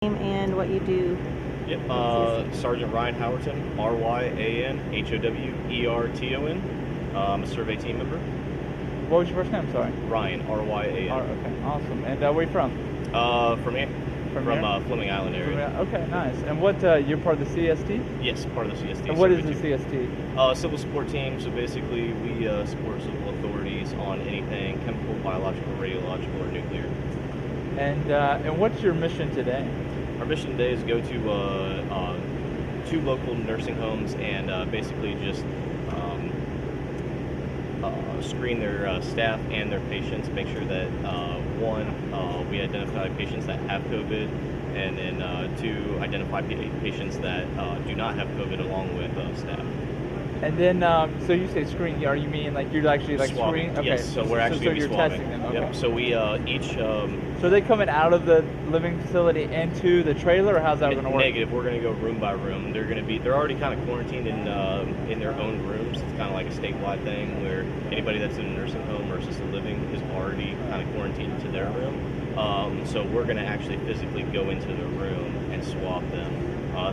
Name and what you do. Yep, Sgt Ryan Howerton, RyanHowerton. I'm a survey team member. What was your first name? Sorry. Ryan, Ryan. Okay, awesome. And where are you from? From here. From Fleming Island area. Okay, nice. And what, you're part of the CST? Yes, part of the CST. And what is the CST? Civil support team. So basically, we support civil authorities on anything chemical, biological, radiological, or nuclear. And what's your mission today? Our mission today is go to two local nursing homes and basically just screen their staff and their patients, make sure that we identify patients that have COVID, and then two, identify patients that do not have COVID along with staff. And then, so you say screen, are you mean like you're actually like swabbing. screening? Okay. Yes, so we're actually so you're swabbing. testing them. Okay. Yep. So we each. So are they coming out of the living facility into the trailer, or how's that going to work? Negative. We're going to go room by room. They're already kind of quarantined in their own rooms. It's kind of like a statewide thing where anybody that's in a nursing home or assisted living is already kind of quarantined to their room. So we're going to actually physically go into the room and swab them.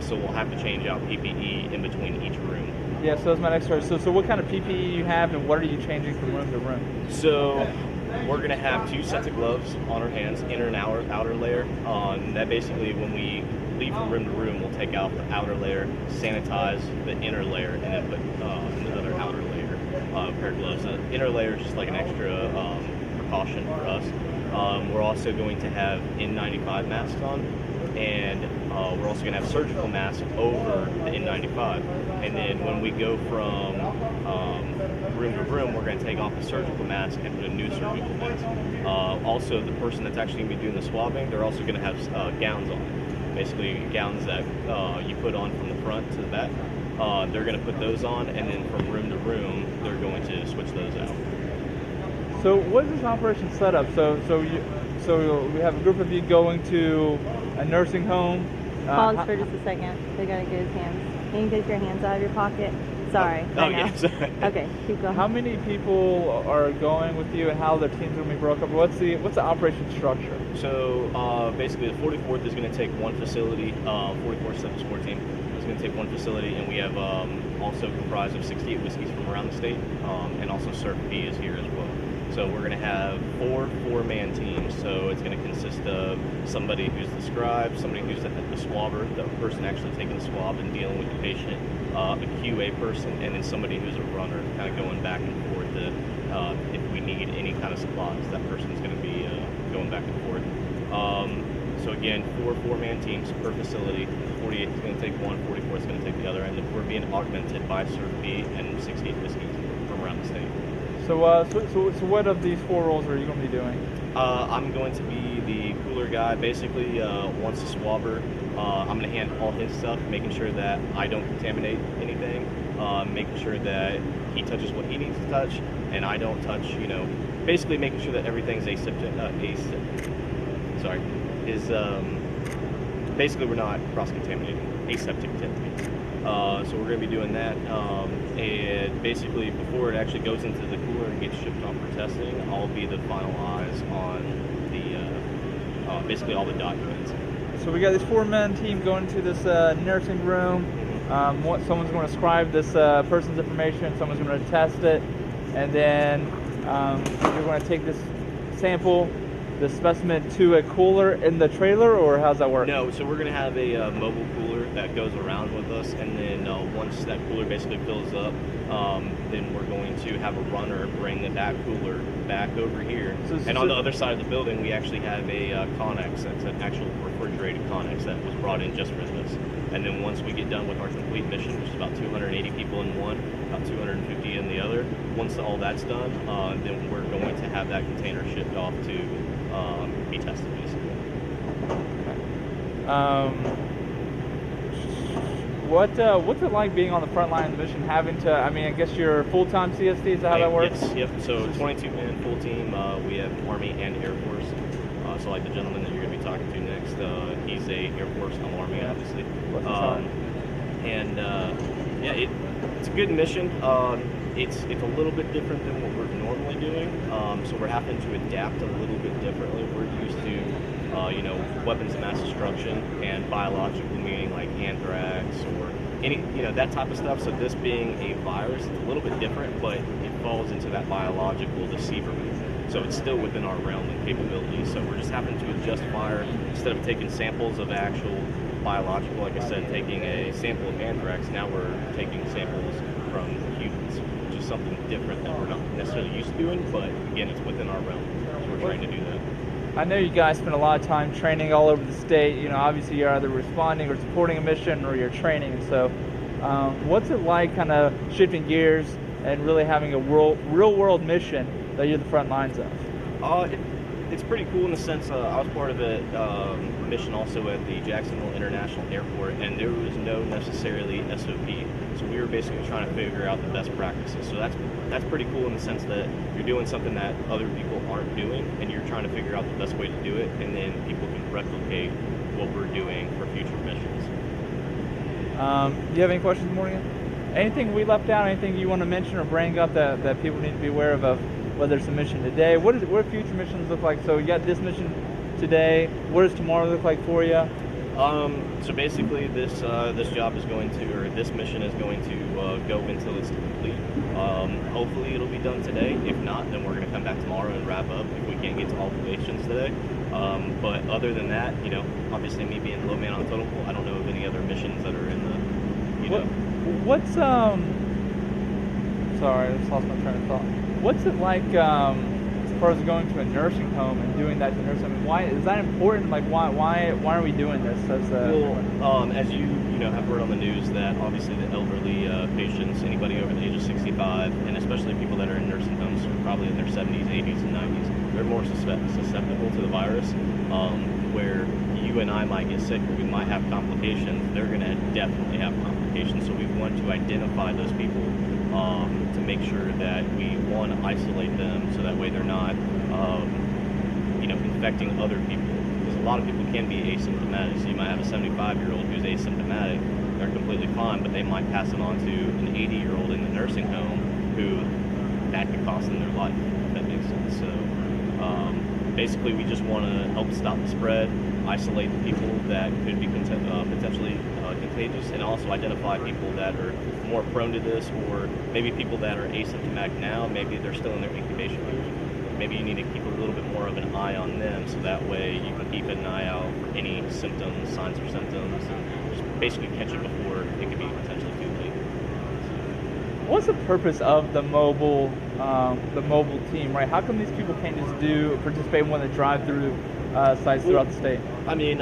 So we'll have to change out PPE in between each room. Yeah, so that's my next question. So what kind of PPE you have, and what are you changing from room to room? So we're going to have two sets of gloves on our hands, inner and outer layer. That basically, when we leave from room to room, we'll take out the outer layer, sanitize the inner layer, and then put another outer layer pair of gloves. The inner layer is just like an extra precaution for us. We're also going to have N95 masks on, and we're also going to have surgical masks over the N95. And then when we go from room to room, we're going to take off the surgical mask and put a new surgical mask. Also, the person that's actually going to be doing the swabbing, they're also going to have gowns on. Basically, gowns that you put on from the front to the back. They're going to put those on, and then from room to room, they're going to switch those out. So what is this operation set up? So we have a group of you going to a nursing home. Pause for just a second. They gotta get his hands. Can you take your hands out of your pocket? Sorry. Yeah, sorry. Okay, keep going. How many people are going with you, and how their teams are going to be broke up? What's the operation structure? So basically, the 44th is going to take one facility. 44th Civil Support Team is going to take one facility, and we have also comprised of 68 whiskeys from around the state, and also Starke is here as well. So we're going to have four-man teams. So it's going to consist of somebody who's the scribe, somebody who's the swabber, the person actually taking the swab and dealing with the patient, a QA person, and then somebody who's a runner, kind of going back and forth. If we need any kind of supplies, that person's going to be going back and forth. So again, four-man teams per facility. 48th is going to take one, 44th is going to take the other, and we're being augmented by Starke and 68 whiskeys from around the state. So what of these four roles are you going to be doing? I'm going to be the cooler guy. Basically, once the swabber, I'm going to handle all his stuff, making sure that I don't contaminate anything, making sure that he touches what he needs to touch, and I don't touch, basically making sure that everything's basically we're not cross-contaminating, aseptic testing. So we're going to be doing that, and basically before it actually goes into the cooler and gets shipped off for testing, I'll be the final eyes on the basically all the documents. So we got this four-man team going to this nursing room. Someone's going to scribe this person's information, someone's going to test it, and then you're going to take this sample, the specimen, to a cooler in the trailer, or how's that work? No, so we're going to have a mobile cooler that goes around with us, and then once that cooler basically fills up, then we're going to have a runner bring that cooler back over here. And on the other side of the building, we actually have a Connex. That's an actual refrigerated Connex that was brought in just for this. And then once we get done with our complete mission, which is about 280 people in one, about 250 in the other, once all that's done, then we're going to have that container shipped off to be tested, basically. What's it like being on the front line of the mission, having to, I guess you're full-time CST, is that how that works? Yes, yep. So 22-man full team. We have Army and Air Force. So like the gentleman that you're going to be talking to next, he's a Air Force, I'm Army, obviously. Yeah, it's a good mission. It's a little bit different than what we're normally doing. So we're having to adapt a little bit differently. We're used to weapons of mass destruction, and biological, meaning like anthrax or any, that type of stuff. So this being a virus, it's a little bit different, but it falls into that biological deceiver movement. So it's still within our realm and capabilities. So we're just having to adjust fire instead of taking samples of actual biological, like I said, taking a sample of anthrax. Now we're taking samples from humans, which is something different that we're not necessarily used to doing, but again, it's within our realm. So we're trying to do that. I know you guys spend a lot of time training all over the state. Obviously you're either responding or supporting a mission, or you're training. So what's it like kind of shifting gears and really having a real world mission that you're the front lines of? It's pretty cool in the sense I was part of a mission also at the Jacksonville International Airport, and there was no necessarily SOP. So we were basically trying to figure out the best practices. So that's pretty cool in the sense that you're doing something that other people aren't doing, and you're trying to figure out the best way to do it, and then people can replicate what we're doing for future missions. Do you have any questions, Morgan? Anything we left out? Anything you want to mention or bring up that people need to be aware of whether it's a mission today? What future missions look like? So you got this mission today. What does tomorrow look like for you? So basically, this job is going to, or this mission is going to go until it's complete. Hopefully, it'll be done today. If not, then we're going to come back tomorrow and wrap up if we can't get to all the missions today. But other than that, obviously me being low man on totem pole, I don't know of any other missions that are in the, What's sorry, I just lost my train of thought. What's it like as far as going to a nursing home and doing that to nursing home? Why is that important? Like, why are we doing this? As you have heard on the news, that obviously the elderly patients, anybody over the age of 65, and especially people that are in nursing homes, probably in their 70s, 80s, and 90s, they're more susceptible to the virus. Where you and I might get sick, or we might have complications, they're going to definitely have complications. So we want to identify those people to make sure that we want to isolate them, so that way they're not, infecting other people. Because a lot of people can be asymptomatic. So you might have a 75-year-old who's asymptomatic, they're completely fine, but they might pass it on to an 80-year-old in the nursing home who that could cost them their life, if that makes sense. So basically, we just want to help stop the spread, isolate the people that could be potentially contagious, and also identify people that are more prone to this, or maybe people that are asymptomatic now, maybe they're still in their incubation period. Maybe you need to keep a little bit more of an eye on them, so that way you can keep an eye out for any symptoms, signs or symptoms, and just basically catch it before it could be potentially too late. What's the purpose of the mobile team, right? How come these people can't just participate in one of the drive-through sites throughout the state? I mean,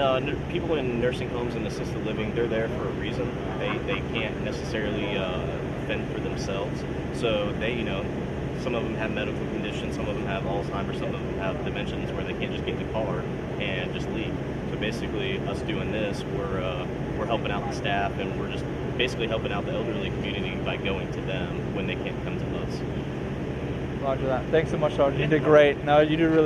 people in nursing homes and assisted living, they're there for a reason. They can't necessarily fend for themselves. So they, some of them have medical conditions, some of them have Alzheimer's, some of them have dimensions where they can't just get in the car and just leave. So basically, us doing this, we're helping out the staff, and we're just basically helping out the elderly community by going to them when they can't come to us. Roger that. Thanks so much, Sergeant. You did great. No, you did really